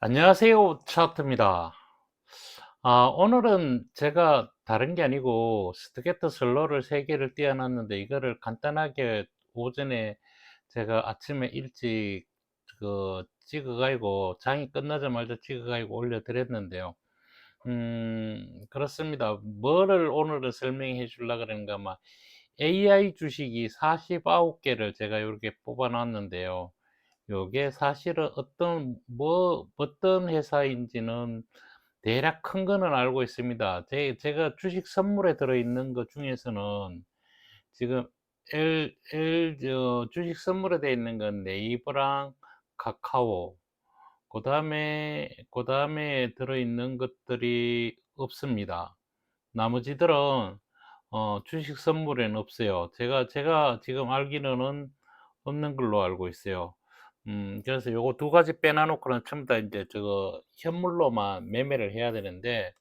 안녕하세요. 차트입니다. 오늘은 제가 다른 게 아니고 스투게트 슬로우를 3개를 띄워 놨는데 이거를 간단하게 오전에 제가 아침에 일찍 찍어 가지고 장이 끝나자마자 찍어 가지고 올려 드렸는데요. 그렇습니다. 뭐를 오늘은 설명해 주려고 그러는가 막 AI 주식이 49개를 제가 요렇게 뽑아 놨는데요. 요게 사실은 어떤 회사인지는 대략 큰 거는 알고 있습니다. 제가 주식 선물에 들어있는 것 중에서는 지금 주식 선물에 되어 있는 건 네이버랑 카카오, 그 다음에 들어있는 것들이 없습니다. 나머지들은 주식 선물에는 없어요. 제가 지금 알기로는 없는 걸로 알고 있어요. 그래서 요거 두 가지 빼놔 놓고는 전부 다 이제 저거 현물로만 매매를 해야 되는데,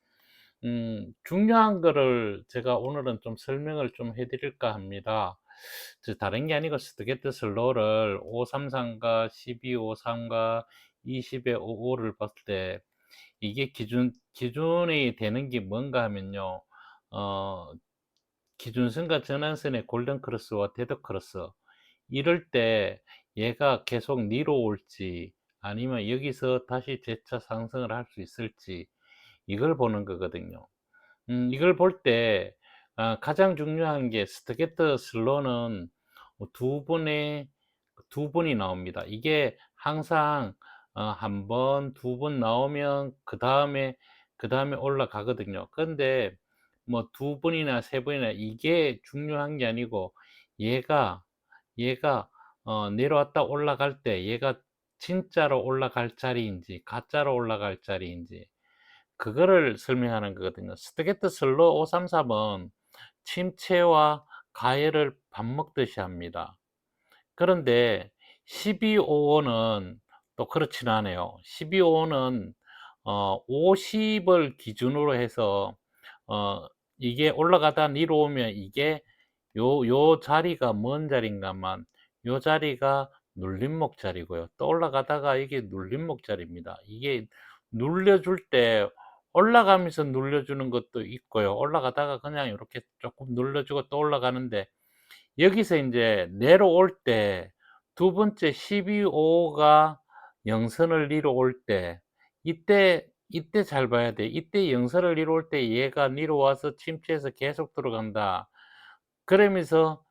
중요한 거를 제가 오늘은 좀 설명을 좀 해 드릴까 합니다. 다른 게 아니고 스투게트 슬로우를 533과 1253과 20의 55를 봤을 때 이게 기준이 되는 게 뭔가 하면요. 어 기준선과 전환선의 골든 크로스와 데드 크로스, 이럴 때 얘가 계속 니로 올지 아니면 여기서 다시 재차 상승을 할 수 있을지, 이걸 보는 거거든요. 이걸 볼 때 가장 중요한 게 스투게트 슬로는 두 번이 나옵니다. 이게 항상 한 번, 두 번 나오면 그 다음에 올라가거든요. 근데 뭐 두 번이나 세 번이나 이게 중요한 게 아니고, 얘가 얘가 내려왔다 올라갈 때 얘가 진짜로 올라갈 자리인지 가짜로 올라갈 자리인지, 그거를 설명하는 거거든요. 스투게트 슬로우 533은 침체와 가열을 밥 먹듯이 합니다. 그런데 1255는 또 그렇진 않아요. 1255는 50을 기준으로 해서 이게 올라가다 내려오면 이게 요 자리가 뭔 자리인가만, 요 자리가 눌림목 자리고요. 또 올라가다가 이게 눌림목 자리입니다. 이게 눌려줄 때 올라가면서 눌려주는 것도 있고요. 올라가다가 그냥 이렇게 조금 눌러주고 또 올라가는데, 여기서 이제 내려올 때 두 번째 12호가 영선을 이루올 때, 이때 잘 봐야 돼. 이때 영선을 이루올 때 얘가 내려와서 침체해서 계속 들어간다. 그러면서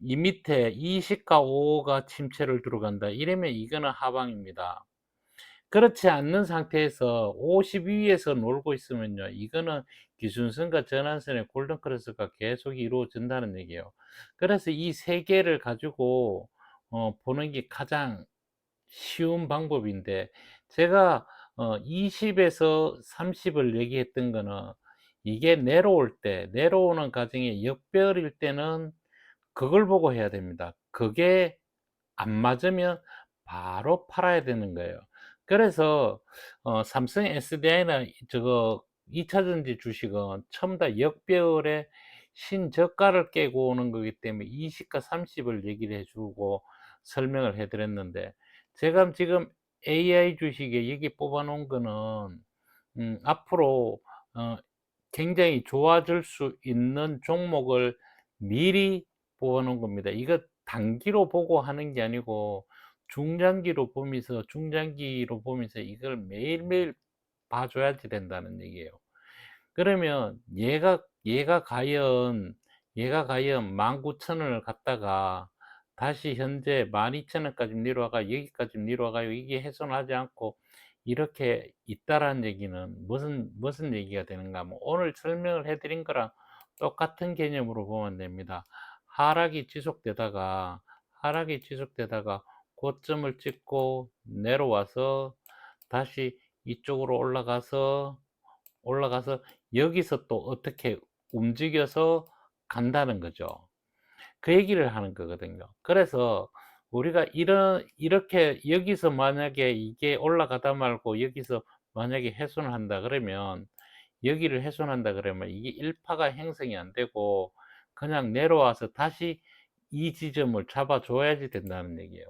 이 밑에 20과 5가 침체를 들어간다. 이러면 이거는 하방입니다. 그렇지 않는 상태에서 50 위에서 놀고 있으면요, 이거는 기준선과 전환선의 골든 크로스가 계속 이루어진다는 얘기예요. 그래서 이 세 개를 가지고 보는 게 가장 쉬운 방법인데, 제가 20에서 30을 얘기했던 거는 이게 내려오는 과정에 역배열일 때는 그걸 보고 해야 됩니다. 그게 안 맞으면 바로 팔아야 되는 거예요. 그래서 삼성 SDI나 저거 2차 전지 주식은 전부 다 역배열의 신저가를 깨고 오는 거기 때문에 20과 30을 얘기를 해 주고 설명을 해 드렸는데, 제가 지금 AI 주식에 여기 뽑아 놓은 거는 앞으로 어 굉장히 좋아질 수 있는 종목을 미리 뽑아 놓은 겁니다. 이거 단기로 보고 하는 게 아니고 중장기로 보면서 이걸 매일매일 봐 줘야지 된다는 얘기예요. 그러면 얘가 과연 19,000 원을 갔다가 다시 현재 12,000 원까지 내려와가 여기까지 내려와가 이게 훼손하지 않고 이렇게 있다라는 얘기는 무슨 얘기가 되는가 하면, 오늘 설명을 해 드린 거랑 똑같은 개념으로 보면 됩니다. 하락이 지속되다가 고점을 찍고 내려와서 다시 이쪽으로 올라가서 여기서 또 어떻게 움직여서 간다는 거죠. 그 얘기를 하는 거거든요. 그래서 우리가 이렇게 여기서 만약에 이게 올라가다 말고 여기서 만약에 훼손을 한다 그러면, 여기를 훼손한다 그러면 이게 일파가 형성이 안 되고 그냥 내려와서 다시 이 지점을 잡아 줘야지 된다는 얘기예요.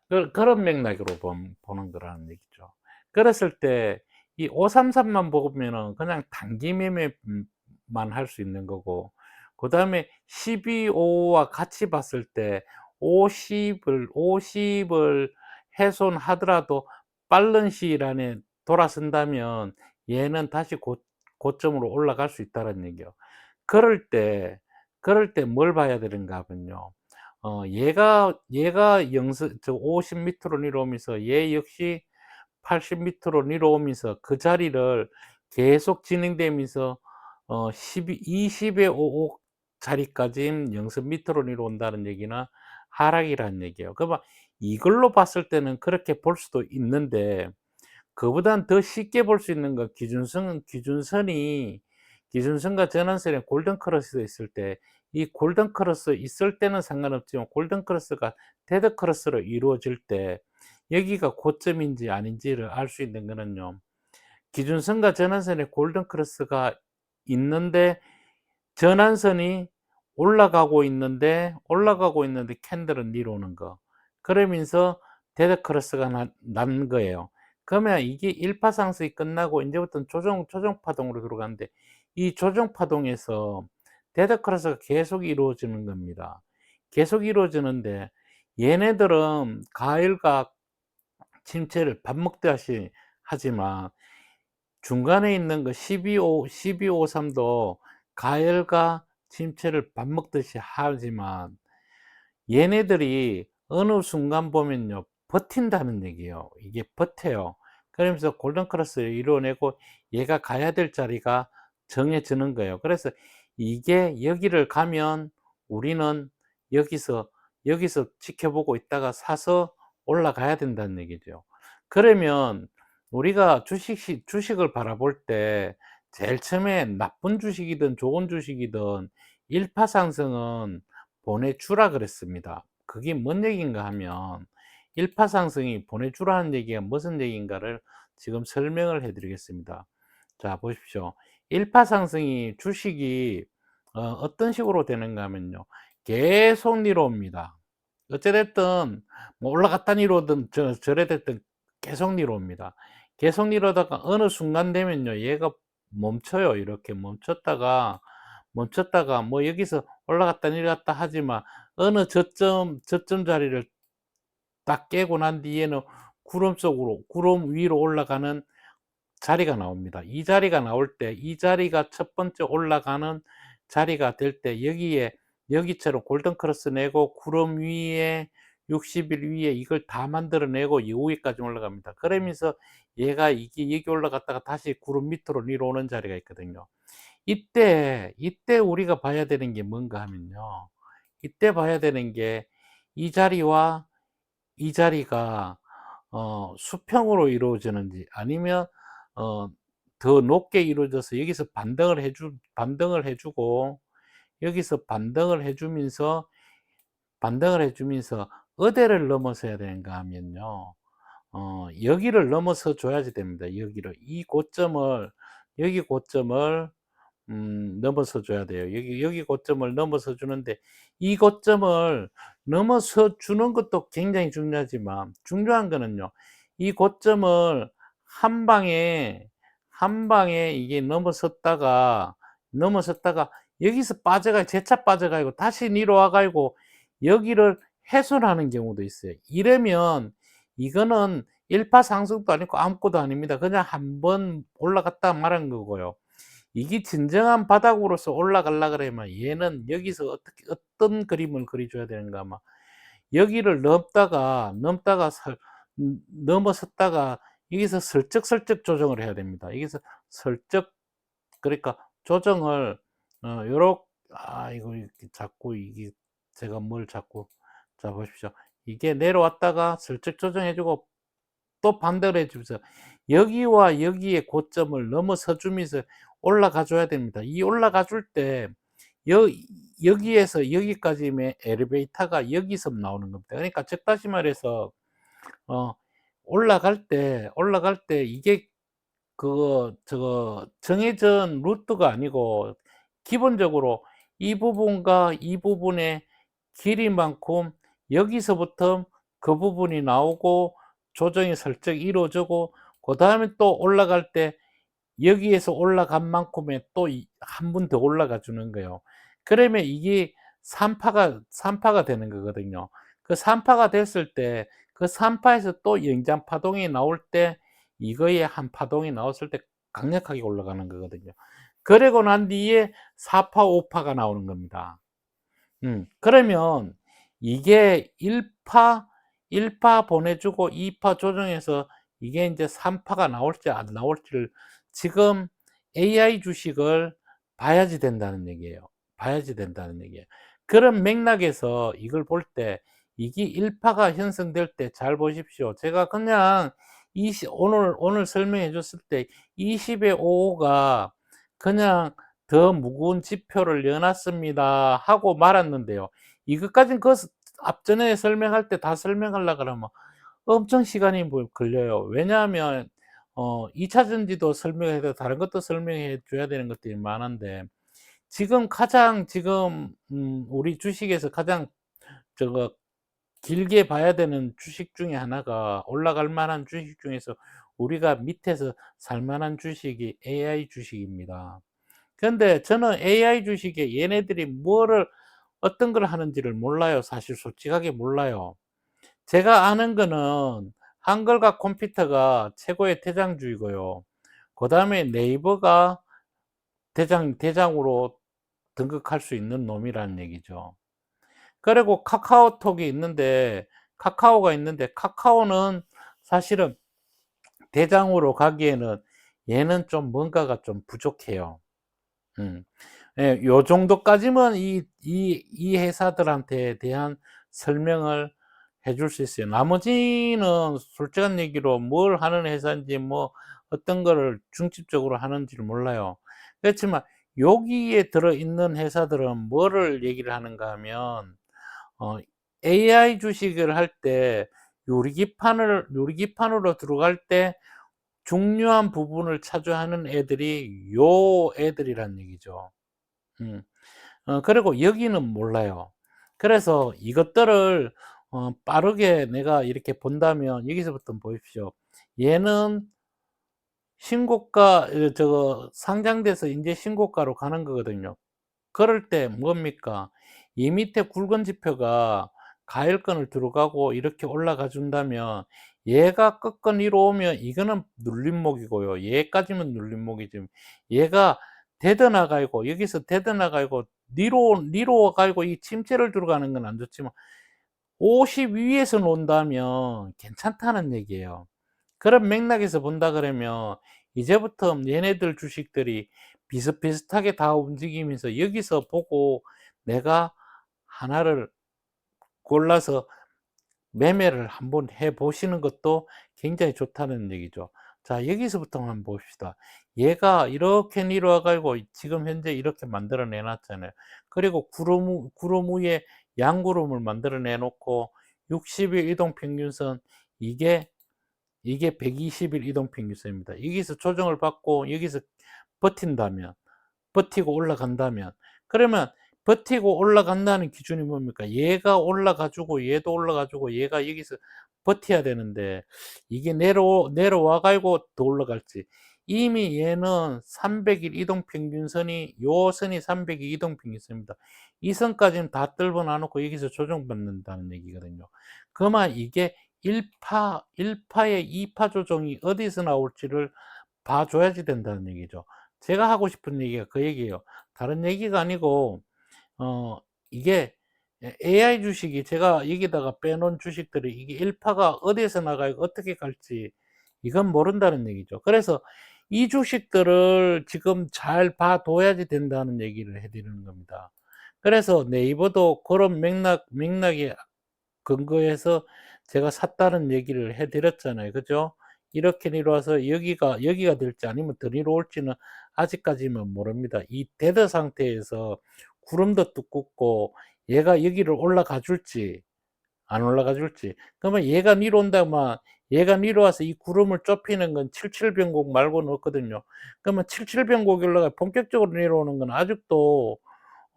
그런 맥락으로 보는 거라는 얘기죠. 그랬을 때 이 533만 보면은 그냥 단기 매매만 할 수 있는 거고, 그다음에 12.55와 같이 봤을 때 50을 훼손하더라도 빠른 시일 안에 돌아선다면 얘는 다시 고점으로 올라갈 수 있다는 얘기예요. 그럴 때 뭘 봐야 되는가 하면요. 얘가 영서 저 50 밑으로 내려오면서 얘 역시 80 밑으로 내려오면서 그 자리를 계속 진행되면서 12 20의 55 자리까지 영서 밑으로 내려온다는 얘기는 하락이라는 얘기예요. 그러면 이걸로 봤을 때는 그렇게 볼 수도 있는데, 그보단 더 쉽게 볼 수 있는 건 기준선과 전환선에 골든 크로스가 있을 때, 이 골든 크로스 있을 때는 상관없지만 골든 크로스가 데드 크로스로 이루어질 때 여기가 고점인지 아닌지를 알 수 있는 거는요, 기준선과 전환선에 골든 크로스가 있는데 전환선이 올라가고 있는데 캔들은 내려오는 거. 그러면서 데드 크로스가 난 거예요. 그러면 이게 일파상승이 끝나고 인제부터는 조정 파동으로 들어가는데, 이 조정 파동에서 데드 크로스가 계속 이루어지는 겁니다. 계속 이루어지는데 얘네들은 가을과 침체를 밥 먹듯이 하지만 중간에 있는 거 1253도 가열과 침체를 밥 먹듯이 하지만 얘네들이 어느 순간 보면요, 버틴다는 얘기예요. 이게 버텨요. 그러면서 골든 크로스를 이루어내고 얘가 가야 될 자리가 정해지는 거예요. 그래서 이게 여기를 가면 우리는 여기서 지켜보고 있다가 사서 올라가야 된다는 얘기죠. 그러면 우리가 주식을 바라볼 때 제일 처음에 나쁜 주식이든 좋은 주식이든 일파상승은 보내주라 그랬습니다. 그게 뭔 얘기인가 하면, 일파상승이 보내주라는 얘기가 무슨 얘기인가를 지금 설명을 해 드리겠습니다. 자, 보십시오. 일파상승이 주식이 어떤 식으로 되는가 하면요, 계속 내려옵니다. 어찌 됐든 뭐 올라갔다 내려오든 저래 됐든 계속 내려옵니다. 계속 내려오다가 어느 순간 되면요, 얘가 멈춰요. 이렇게 멈췄다가 뭐 여기서 올라갔다 내려갔다 하지만 어느 저점 자리를 딱 깨고 난 뒤에는 구름 위로 올라가는 자리가 나옵니다. 이 자리가 나올 때, 이 자리가 첫 번째 올라가는 자리가 될 때 여기에 여기처럼 골든 크로스 내고 구름 위에 60일 위에 이걸 다 만들어 내고 요 위까지 올라갑니다. 그러면서 얘가 이게 여기 올라갔다가 다시 구름 밑으로 내려오는 자리가 있거든요. 이때 우리가 봐야 되는 게 뭔가 하면요, 이때 봐야 되는 게 이 자리와 이 자리가 수평으로 이루어지는지 아니면 어 더 높게 이루어져서 여기서 반등을 해 주고 여기서 반등을 해 주면서 어디를 넘어서야 되는가 하면요, 여기를 넘어서 줘야지 됩니다. 여기를, 이 고점을, 여기 고점을 넘어서 줘야 돼요. 여기 고점을 넘어서 주는데, 이 고점을 넘어서 주는 것도 굉장히 중요하지만 중요한 거는요, 이 고점을 한 방에 이게 넘어섰다가 여기서 재차 빠져가지고 다시 내려와 가지고 여기를 훼손하는 경우도 있어요. 이러면 이거는 일파상승도 아니고 아무것도 아닙니다. 그냥 한번 올라갔다 말한 거고요. 이게 진정한 바닥으로서 올라가려 그러면 얘는 여기서 어떤 그림을 그려 줘야 되는가 하면, 여기를 넘다가 넘어섰다가 여기서 슬쩍슬쩍 조정을 해야 됩니다. 여기서 슬쩍, 그러니까 조정을 요렇 이거 이렇게 자꾸 이게 제가 뭘 자꾸, 자 보십시오. 이게 내려왔다가 슬쩍 조정해 주고 또 반대로 해 주면서 여기와 여기의 고점을 넘어서 주면서 올라가 줘야 됩니다. 이 올라가 줄 때 여 여기에서 여기까지의 엘리베이터가 여기서 나오는 겁니다. 그러니까 즉 다시 말해서 어 올라갈 때 이게 그거 저거 정해진 루트가 아니고 기본적으로 이 부분과 이 부분의 길이만큼 여기서부터 그 부분이 나오고 조정이 슬쩍 이루어지고 그다음에 또 올라갈 때 여기에서 올라간 만큼의 또 한 번 더 올라가 주는 거예요. 그러면 이게 3 파가 되는 거거든요. 그 3 파가 됐을 때 그 3 파에서 또 영장 파동이 나올 때 이거의 한 파동이 나왔을 때 강력하게 올라가는 거거든요. 그러고 난 뒤에 4 파, 5 파가 나오는 겁니다. 그러면 이게 1파 보내 주고 2파 조정해서 이게 인제 3 파가 나올지 안 나올지를 지금 AI 주식을 봐야지 된다는 얘기예요. 봐야지 된다는 얘기예요. 그런 맥락에서 이걸 볼 때 이게 1 파가 형성될 때 잘 보십시오. 제가 그냥 오늘 설명해 줬을 때 20의 55가 그냥 "더 무거운 지표를 여 놨습니다." 하고 말았는데요. 이것까진 그 앞전에 설명할 때 다 설명하려 그러면 엄청 시간이 걸려요. 왜냐하면 2 차 전지도 설명해야 되고 다른 것도 설명해 줘야 되는 것들이 많은데 지금 가장 지금 우리 주식에서 가장 저거 길게 봐야 되는 주식 중에 하나가 올라갈 만한 주식 중에서 우리가 밑에서 살 만한 주식이 AI 주식입니다. 근데 저는 AI 주식에 얘네들이 뭐를 어떤 걸 하는지를 몰라요. 사실 솔직하게 몰라요. 제가 아는 거는 한글과 컴퓨터가 최고의 대장주이고요. 그다음에 네이버가 대장으로 등극할 수 있는 놈이라는 얘기죠. 그리고 카카오가 있는데 카카오는 사실은 대장으로 가기에는 얘는 좀 뭔가가 좀 부족해요. 음. 예. 요 정도까지만 이 회사들한테 대한 설명을 해줄 수 있어요. 나머지는 솔직한 얘기로 뭘 하는 회사인지 뭐 어떤 거를 중점적으로 하는지를 몰라요. 그렇지만 여기에 들어있는 회사들은 뭐를 얘기를 하는가 하면 어 AI 주식을 할 때 요리기판으로 들어갈 때 중요한 부분을 차지하는 애들이 요 애들이란 얘기죠. 음. 그리고 여기는 몰라요. 그래서 이것들을 빠르게 내가 이렇게 본다면 여기서부터 보십시오. 얘는 신고가 저거 상장돼서 인제 신고가로 가는 거거든요. 그럴 때 뭡니까? 이 밑에 굵은 지표가 가열권을 들어가고 이렇게 올라가 준다면 얘가 끝권 위로 오면 이거는 눌림목이고요. 얘까지는 눌림목이지 얘가 데드 나가고 여기서 데드 나가고 니로 가고 이 침체를 들어가는 건 안 좋지만 50 위에서 논다면 괜찮다는 얘기예요. 그런 맥락에서 본다 그러면 이제부터 얘네들 주식들이 비슷비슷하게 다 움직이면서 여기서 보고 내가 하나를 골라서 매매를 한번 해 보시는 것도 굉장히 좋다는 얘기죠. 자, 여기서부터 한번 봅시다. 얘가 이렇게 내려와 가지고 지금 현재 이렇게 만들어 내 놨잖아요. 그리고 구름 위에 양구름을 만들어 내 놓고 60일 이동 평균선 이게 120일 이동 평균선입니다. 여기서 조정을 받고 여기서 버틴다면 버티고 올라간다면 그러면 버티고 올라간다는 기준이 뭡니까? 얘가 올라가 주고 얘도 올라가 주고 얘가 여기서 버텨야 되는데 이게 내려와 가지고 더 올라갈지 이미 얘는 300일 이동 평균선이 요 선이 300일 이동 평균선입니다. 이 선까지는 다 떨궈 놔 놓고 여기서 조정받는다는 얘기거든요. 그만 이게 1 파의 2파 조정이 어디서 나올지를 봐 줘야지 된다는 얘기죠. 제가 하고 싶은 얘기가 그 얘기예요. 다른 얘기가 아니고 이게 AI 주식이 제가 여기다가 빼 놓은 주식들이 이게 1 파가 어디에서 나가고 어떻게 갈지 이건 모른다는 얘기죠. 그래서 이 주식들을 지금 잘 봐 둬야지 된다는 얘기를 해 드리는 겁니다. 그래서 네이버도 그런 맥락에 근거해서 제가 샀다는 얘기를 해 드렸잖아요. 그죠? 이렇게 내려와서 여기가 될지 아니면 더 내려올지는 아직까지는 모릅니다. 이 데드 상태에서 구름도 두껍고 얘가 여기를 올라가 줄지 안 올라가 줄지. 그러면 얘가 내려와서 이 구름을 좁히는 건 칠칠변곡 말고는 없거든요. 그러면 칠칠변곡이 올라가 본격적으로 내려오는 건 아직도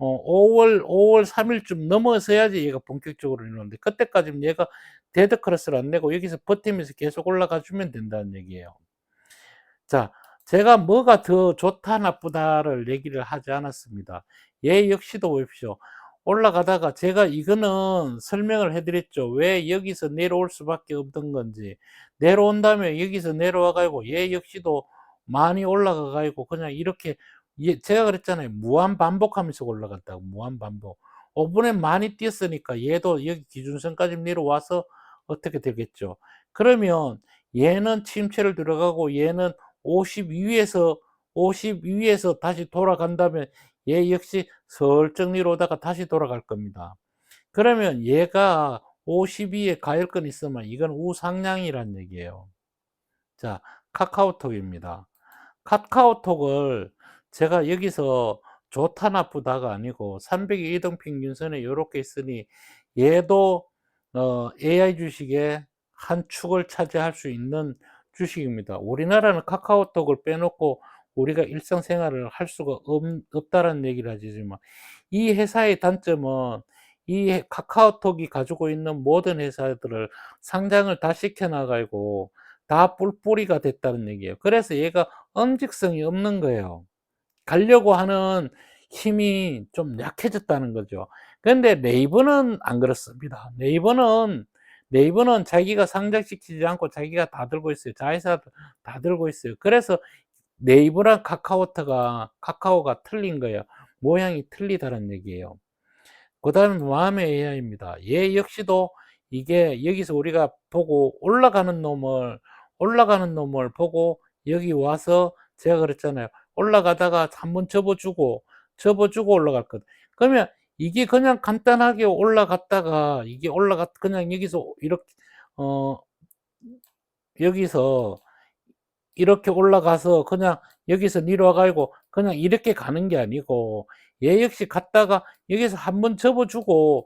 5월 3 일쯤 넘어서야지 얘가 본격적으로 내려오는데, 그때까지는 얘가 데드 크로스를 안 내고 여기서 버티면서 계속 올라가 주면 된다는 얘기예요. 자, 제가 뭐가 더 좋다 나쁘다를 얘기를 하지 않았습니다. 얘 역시도 보십시오. 올라가다가 제가 이거는 설명을 해 드렸죠. 왜 여기서 내려올 수밖에 없던 건지. 내려온 다음에 여기서 내려와 가지고 얘 역시도 많이 올라가 가지고 그냥 이렇게, 제가 그랬잖아요. 무한 반복하면서 올라갔다고. 무한 반복. 5 분에 많이 뛰었으니까 얘도 여기 기준선까지 내려와서 어떻게 되겠죠. 그러면 얘는 침체를 들어가고 얘는 50 위에서 50 위에서 다시 돌아간다면 얘 역시 슬쩍 내려오다가 다시 돌아갈 겁니다. 그러면 얘가 50 위에 가열권이 있으면 이건 우상향이란 얘기예요. 자, 카카오톡입니다. 카카오톡을 제가 여기서 좋다 나쁘다가 아니고 300의 이동평균선에 요렇게 있으니 얘도 AI 주식의 한 축을 차지할 수 있는 주식입니다. 우리나라는 카카오톡을 빼놓고 우리가 일상생활을 할 수가 없다라는 얘기를 하지만, 이 회사의 단점은 이 카카오톡이 가지고 있는 모든 회사들을 상장을 다 시켜 나가고 다 뿔뿔이가 됐다는 얘기예요. 그래서 얘가 엄직성이 없는 거예요. 가려고 하는 힘이 좀 약해졌다는 거죠. 근데 네이버는 안 그렇습니다. 네이버는 자기가 상장시키지 않고 자기가 다 들고 있어요. 자회사 다 들고 있어요. 그래서 네이버랑 카카오가 틀린 거예요. 모양이 틀리다는 얘기예요. 그다음에 마음의 AI입니다. 얘 역시도 이게 여기서 우리가 보고 올라가는 놈을 보고 여기 와서 제가 그랬잖아요. 올라가다가 한번 접어주고 올라갈 것. 그러면 이게 그냥 간단하게 올라갔다가 이게 그냥 어 여기서 이렇게 올라가서 그냥 여기서 내려와 가지고 그냥 이렇게 가는 게 아니고 얘 역시 갔다가 여기서 한번 접어주고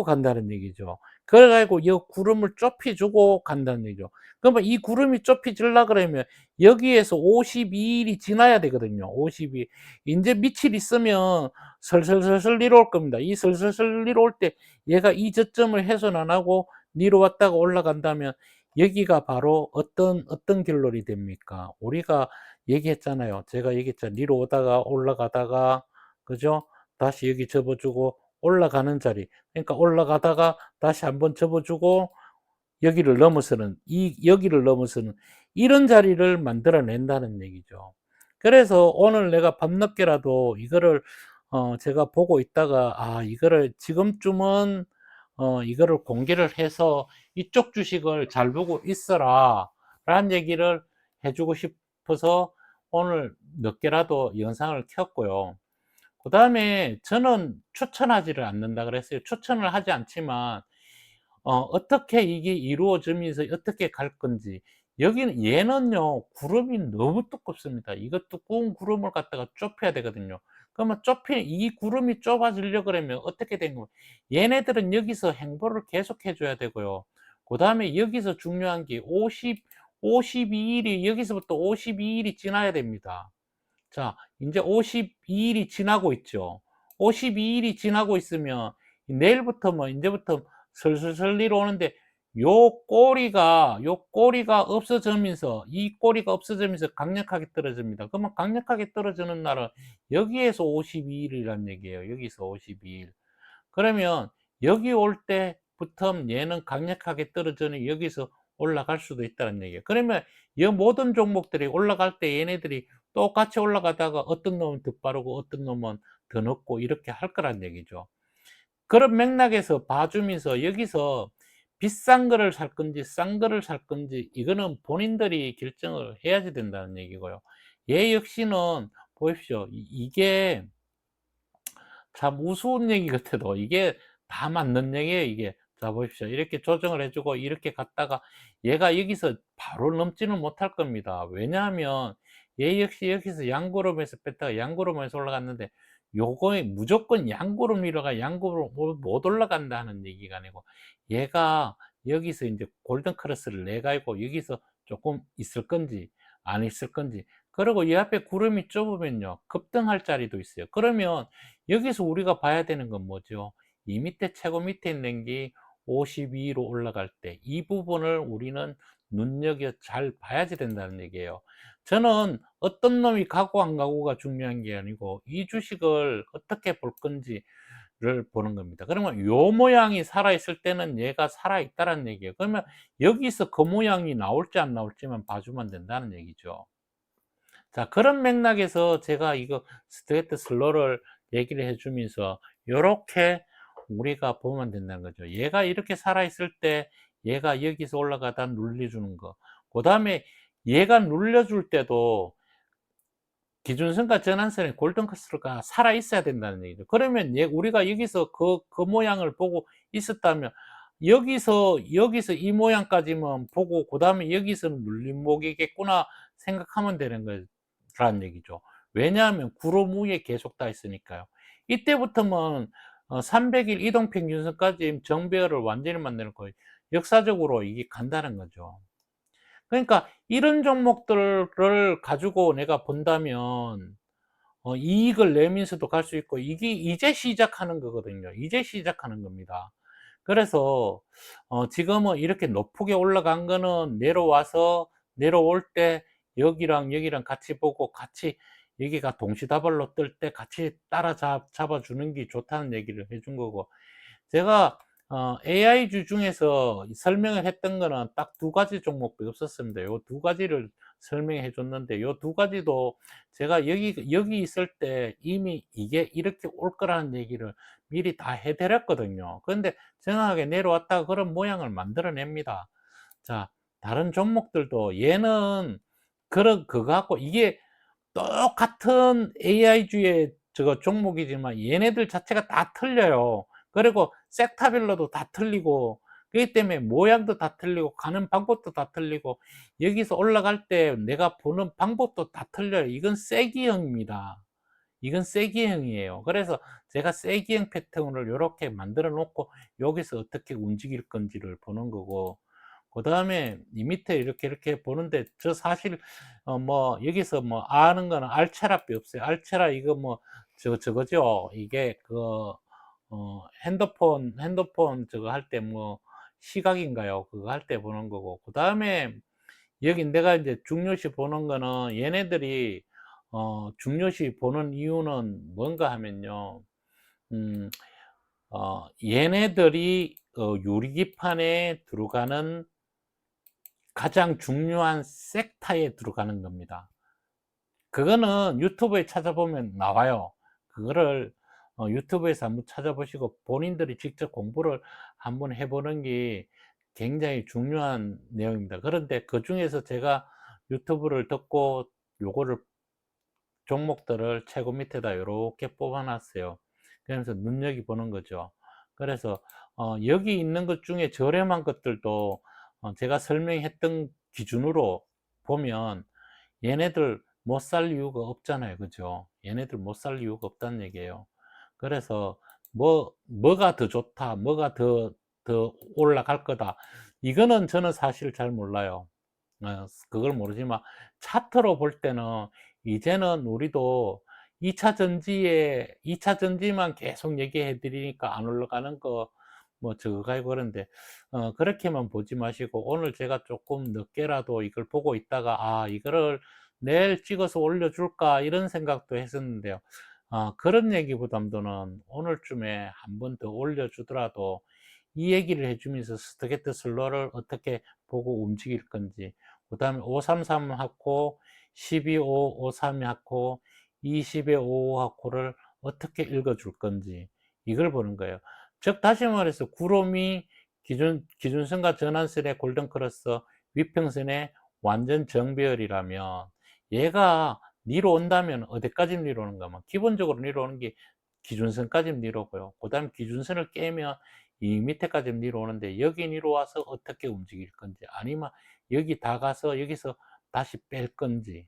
간다는 얘기죠. 그래 가지고 이 구름을 좁혀 주고 간다는 얘기죠. 그러면 이 구름이 좁혀지려 그러면 여기에서 52 일이 지나야 되거든요. 52. 인제 며칠 있으면 설설설설 내려올 겁니다. 이 설설설 내려올 때 얘가 이 저점을 훼손 안 하고 내려왔다가 올라간다면 여기가 바로 어떤 결론이 됩니까? 우리가 얘기했잖아요. 제가 얘기했잖아요. 위로 오다가 올라가다가, 그죠? 다시 여기 접어주고 올라가는 자리. 그러니까 올라가다가 다시 한번 접어주고 여기를 넘어서는 이런 자리를 만들어낸다는 얘기죠. 그래서 오늘 내가 밤늦게라도 이거를 제가 보고 있다가, 이거를 지금쯤은 이거를 공개를 해서 "이쪽 주식을 잘 보고 있어라." 라는 얘기를 해 주고 싶어서 오늘 몇 개라도 영상을 켰고요. 그다음에 저는 추천하지를 않는다 그랬어요. 추천을 하지 않지만 어떻게 이게 이루어지면서 어떻게 갈 건지. 여기는 얘는요, 구름이 너무 두껍습니다. 이거 두꺼운 구름을 갖다가 좁혀야 되거든요. 그러면 좁힌 이 구름이 좁아지려 그러면 어떻게 된 거예요? 얘네들은 여기서 행보를 계속해 줘야 되고요. 그다음에 여기서 중요한 게 52 일이, 여기서부터 52 일이 지나야 됩니다. 자, 인제 52 일이 지나고 있죠. 52 일이 지나고 있으면 내일부터 뭐 인제부터 슬슬슬 내려오는데, 요 꼬리가 없어지면서, 이 꼬리가 없어지면서 강력하게 떨어집니다. 그러면 강력하게 떨어지는 날은 여기에서 52 일이란 얘기예요. 여기서 52 일. 그러면 여기 올 때부터 얘는 강력하게 떨어지는, 여기서 올라갈 수도 있다는 얘기예요. 그러면 이 모든 종목들이 올라갈 때 얘네들이 똑같이 올라가다가 어떤 놈은 더 빠르고 어떤 놈은 더 늦고 이렇게 할 거란 얘기죠. 그런 맥락에서 봐주면서 여기서 비싼 거를 살 건지 싼 거를 살 건지 이거는 본인들이 결정을 해야지 된다는 얘기고요. 얘 역시는 보십시오. 이게 참 우스운 얘기 같아도 이게 다 맞는 얘기예요, 이게. 자 보십시오. 이렇게 조정을 해 주고 이렇게 갔다가 얘가 여기서 바로 넘지는 못할 겁니다. 왜냐하면 얘 역시 여기서 양구름에서 뺐다가 양구름에서 올라갔는데, 요거에 무조건 양구름이라가 양구름 못 올라간다는 얘기가 아니고, 얘가 여기서 인제 골든 크로스를 내 가지고 여기서 쪼끔 있을 건지 안 있을 건지, 그리고 이 앞에 구름이 좁으면요, 급등할 자리도 있어요. 그러면 여기서 우리가 봐야 되는 건 뭐죠? 이 밑에 최고 밑에 있는 게 52로 올라갈 때 이 부분을 우리는 눈여겨 잘 봐야지 된다는 얘기예요. 저는 어떤 놈이 가고 안 가고가 중요한 게 아니고 이 주식을 어떻게 볼 건지를 보는 겁니다. 그러면 요 모양이 살아있을 때는 얘가 살아있다는 얘기예요. 그러면 여기서 그 모양이 나올지 안 나올지만 봐주면 된다는 얘기죠. 자, 그런 맥락에서 제가 이거 스트레이트 슬로우를 얘기를 해 주면서 요렇게 우리가 보면 된다는 거죠. 얘가 이렇게 살아 있을 때 얘가 여기서 올라가다 눌려 주는 거. 그다음에 얘가 눌려 줄 때도 기준선과 전환선의 골든크로스가 살아 있어야 된다는 얘기죠. 그러면 우리가 여기서 그 모양을 보고 있었다면 여기서 이 모양까지만 보고 그다음에 여기서는 눌림목이겠구나 생각하면 되는 거라는 얘기죠. 왜냐하면 구름 위에 계속 다 있으니까요. 이때부터는 300일 이동평균선까지 정배열을 완전히 만드는 거예요. 역사적으로 이게 간다는 거죠. 그러니까 이런 종목들을 가지고 내가 본다면 이익을 내면서도 갈 수 있고 이게 이제 시작하는 거거든요. 이제 시작하는 겁니다. 그래서 지금은 이렇게 높게 올라간 거는 내려올 때 여기랑 여기랑 같이 보고 같이 여기가 동시다발로 뜰 때 같이 잡아 주는 게 좋다는 얘기를 해준 거고, 제가 AI주 중에서 설명을 했던 거는 딱 두 가지 종목밖에 없었습니다. 요 두 가지를 설명해 줬는데 요 두 가지도 제가 여기 있을 때 이미 이게 이렇게 올 거라는 얘기를 미리 다 해 드렸거든요. 그런데 정확하게 내려왔다가 그런 모양을 만들어 냅니다. 자, 다른 종목들도 얘는 그거 갖고 이게 똑같은 AI주의 저거 종목이지만 얘네들 자체가 다 틀려요. 그리고 섹터별로도 다 틀리고, 그렇기 때문에 모양도 다 틀리고 가는 방법도 다 틀리고 여기서 올라갈 때 내가 보는 방법도 다 틀려요. 이건 세기형입니다. 이건 세기형이에요. 그래서 제가 세기형 패턴을 요렇게 만들어 놓고 여기서 어떻게 움직일 건지를 보는 거고, 그다음에 이 밑에 이렇게 보는데 저 사실 뭐 여기서 뭐 아는 거는 알체라밖에 없어요. 알체라 이거 뭐 저거죠. 이게 핸드폰 저거 할 때 뭐 시각인가요? 그거 할 때 보는 거고. 그다음에 여기 내가 이제 중요시 보는 거는 얘네들이 중요시 보는 이유는 뭔가 하면요. 음 얘네들이 유리기판에 들어가는 가장 중요한 섹터에 들어가는 겁니다. 그거는 유튜브에 찾아보면 나와요. 그거를 유튜브에서 한번 찾아보시고 본인들이 직접 공부를 한번 해 보는 게 굉장히 중요한 내용입니다. 그런데 그중에서 제가 유튜브를 듣고 요거를 종목들을 최고 밑에다 요렇게 뽑아 놨어요. 그러면서 눈여겨보는 거죠. 그래서 여기 있는 것 중에 저렴한 것들도 제가 설명했던 기준으로 보면 얘네들 못 살 이유가 없잖아요. 그죠? 얘네들 못 살 이유가 없다는 얘기예요. 그래서 뭐가 더 좋다, 뭐가 더 올라갈 거다. 이거는 저는 사실 잘 몰라요. 그걸 모르지만 차트로 볼 때는 이제는 우리도 2차 전지만 계속 얘기해 드리니까 안 올라가는 거 뭐 저거 고 그런데 그렇게만 보지 마시고 오늘 제가 조금 늦게라도 이걸 보고 있다가 '아 이거를 내일 찍어서 올려줄까?' 이런 생각도 했었는데요. 그런 얘기보다는 오늘쯤에 한번 더 올려주더라도 이 얘기를 해 주면서 스타게트 슬로우를 어떻게 보고 움직일 건지, 그다음에 533 하고 12553 하고 20의 55 하고를 어떻게 읽어 줄 건지 이걸 보는 거예요. 즉 다시 말해서 구름이 기준선과 전환선의 골든 크로스 위평선의 완전 정배열이라면 얘가 니로 온다면 어디까지 니로 오는가 면 기본적으로 니로 오는 게 기준선까지 니로 오고요. 그다음에 기준선을 깨면 이 밑에까지 니로 오는데 여기 니로 와서 어떻게 움직일 건지, 아니면 여기 다 가서 여기서 다시 뺄 건지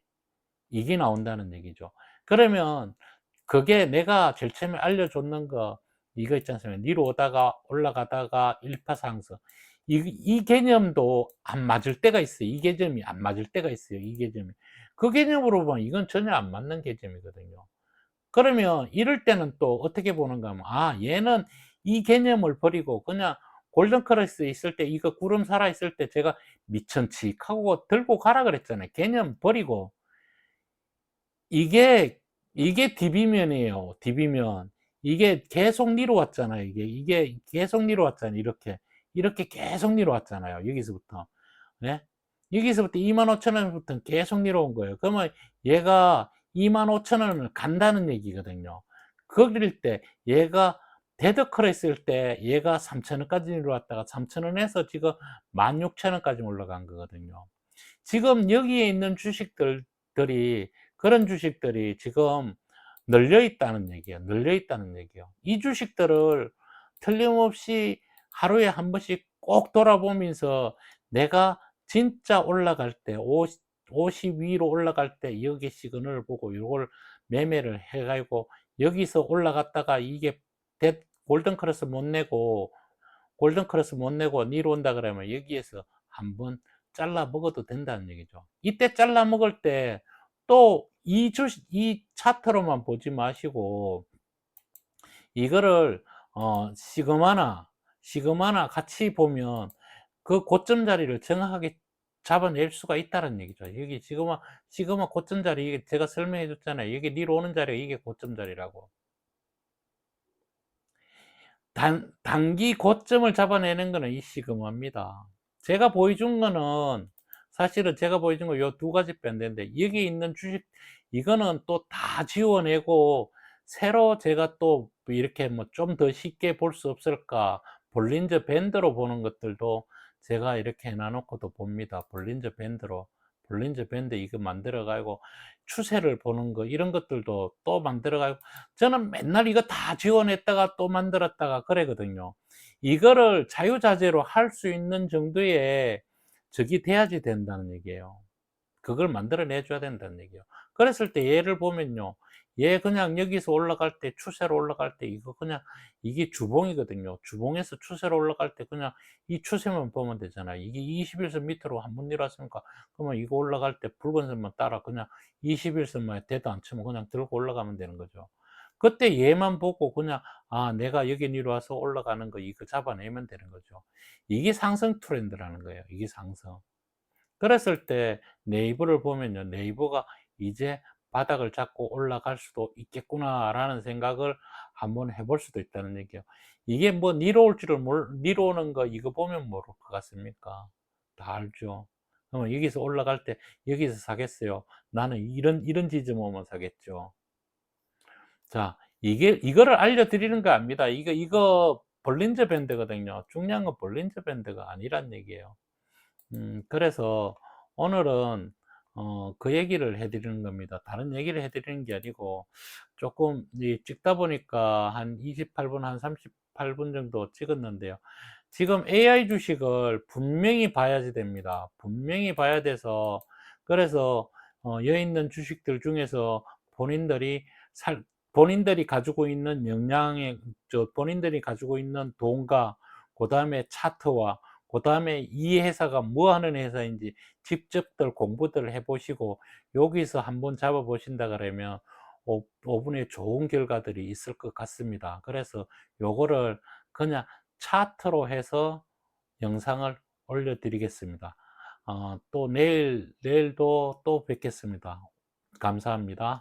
이게 나온다는 얘기죠. 그러면 그게 내가 제일 처음에 알려줬는 거 이거 있지 않습니까? 니로 오다가 올라가다가 일파 상승. 이 개념도 안 맞을 때가 있어요. 이 개념이 안 맞을 때가 있어요, 이 개념이. 그 개념으로 보면 이건 전혀 안 맞는 개념이거든요. 그러면 이럴 때는 또 어떻게 보는가 하면, 아, 얘는 이 개념을 버리고 그냥 골든 크러스 있을 때, 이거 구름 살아 있을 때 제가 미천칙 하고 들고 가라 그랬잖아요. 개념 버리고. 이게 디비면이에요, 디비면. 이게 계속 내려왔잖아요. 이게 계속 내려왔잖아요. 이렇게 계속 내려왔잖아요. 여기서부터. 네? 여기서부터 25,000원부터 계속 내려온 거예요. 그러면 얘가 25,000원을 간다는 얘기거든요. 그럴 때 얘가 데드컬 했을 때 얘가 3,000원까지 내려왔다가 3,000원에서 지금 16,000원까지 올라간 거거든요. 지금 여기에 있는 주식들이, 그런 주식들이 지금 널려 있다는 얘기예요. 널려 있다는 얘기예요. 이 주식들을 틀림없이 하루에 한 번씩 꼭 돌아보면서 내가 진짜 올라갈 때, 50 위로 올라갈 때 여기 시그널을 보고 요걸 매매를 해 가지고, 여기서 올라갔다가 이게 골든 크로스 못 내고, 니로 온다 그러면 여기에서 한번 잘라 먹어도 된다는 얘기죠. 이때 잘라 먹을 때 또 이 차트로만 보지 마시고, 이거를 시그마나 같이 보면 그 고점 자리를 정확하게 잡아낼 수가 있다는 얘기죠. 여기 시그마 고점 자리, 이게 제가 설명해 줬잖아요. 여기 니로 오는 자리가 이게 고점 자리라고. 단기 고점을 잡아내는 거는 이 시그마입니다. 제가 보여준 거는, 사실은 제가 보여준 거 요 두 가지 밴드인데, 여기 있는 주식, 이거는 또 다 지워내고 새로 제가 또 이렇게 뭐 좀 더 쉽게 볼 수 없을까, 볼린저 밴드로 보는 것들도 제가 이렇게 해놔놓고도 봅니다. 볼린저 밴드 이거 만들어 가지고 추세를 보는 거, 이런 것들도 또 만들어 가지고, 저는 맨날 이거 다 지원했다가 또 만들었다가 그러거든요. 이거를 자유자재로 할 수 있는 정도의 적이 돼야지 된다는 얘기예요. 그걸 만들어내 줘야 된다는 얘기예요. 그랬을 때 얘를 보면요, 얘 그냥 여기서 올라갈 때, 추세로 올라갈 때, 이거 그냥 이게 주봉이거든요. 주봉에서 추세로 올라갈 때 그냥 이 추세만 보면 되잖아요. 이게 21선 밑으로 한 번 내려왔으니까, 그러면 이거 올라갈 때 붉은 선만 따라 그냥 21선만 대도 안 치면 그냥 들고 올라가면 되는 거죠. 그때 얘만 보고 그냥, 아, 내가 여기 내려와서 올라가는 거 이거 잡아내면 되는 거죠. 이게 상승 트렌드라는 거예요. 이게 상승. 그랬을 때 네이버를 보면요, 네이버가 이제 바닥을 잡고 올라갈 수도 있겠구나라는 생각을 한번 해볼 수도 있다는 얘기예요. 이게 뭐 니로 올 줄을 니로 오는 거 이거 보면 모를 것 같습니까? 다 알죠. 그러면 여기서 올라갈 때 여기서 사겠어요? 나는 이런 지점 오면 사겠죠. 자, 이거를 알려드리는 거 압니다. 이거 볼린저 밴드거든요. 중요한 건 볼린저 밴드가 아니란 얘기예요. 그래서 오늘은 그 얘기를 해 드리는 겁니다. 다른 얘기를 해 드리는 게 아니고, 조금 찍다 보니까 한 28분, 한 38분 정도 찍었는데요. 지금 AI 주식을 분명히 봐야지 됩니다. 분명히 봐야 돼서, 그래서 여기 있는 주식들 중에서 본인들이 살 본인들이 가지고 있는 역량의, 본인들이 가지고 있는 돈과, 그다음에 차트와, 그다음에 이 회사가 뭐 하는 회사인지 직접들 공부들 해 보시고, 여기서 한번 잡아 보신다 그러면 5 분의 좋은 결과들이 있을 것 같습니다. 그래서 요거를 그냥 차트로 해서 영상을 올려 드리겠습니다. 또 내일도 또 뵙겠습니다. 감사합니다.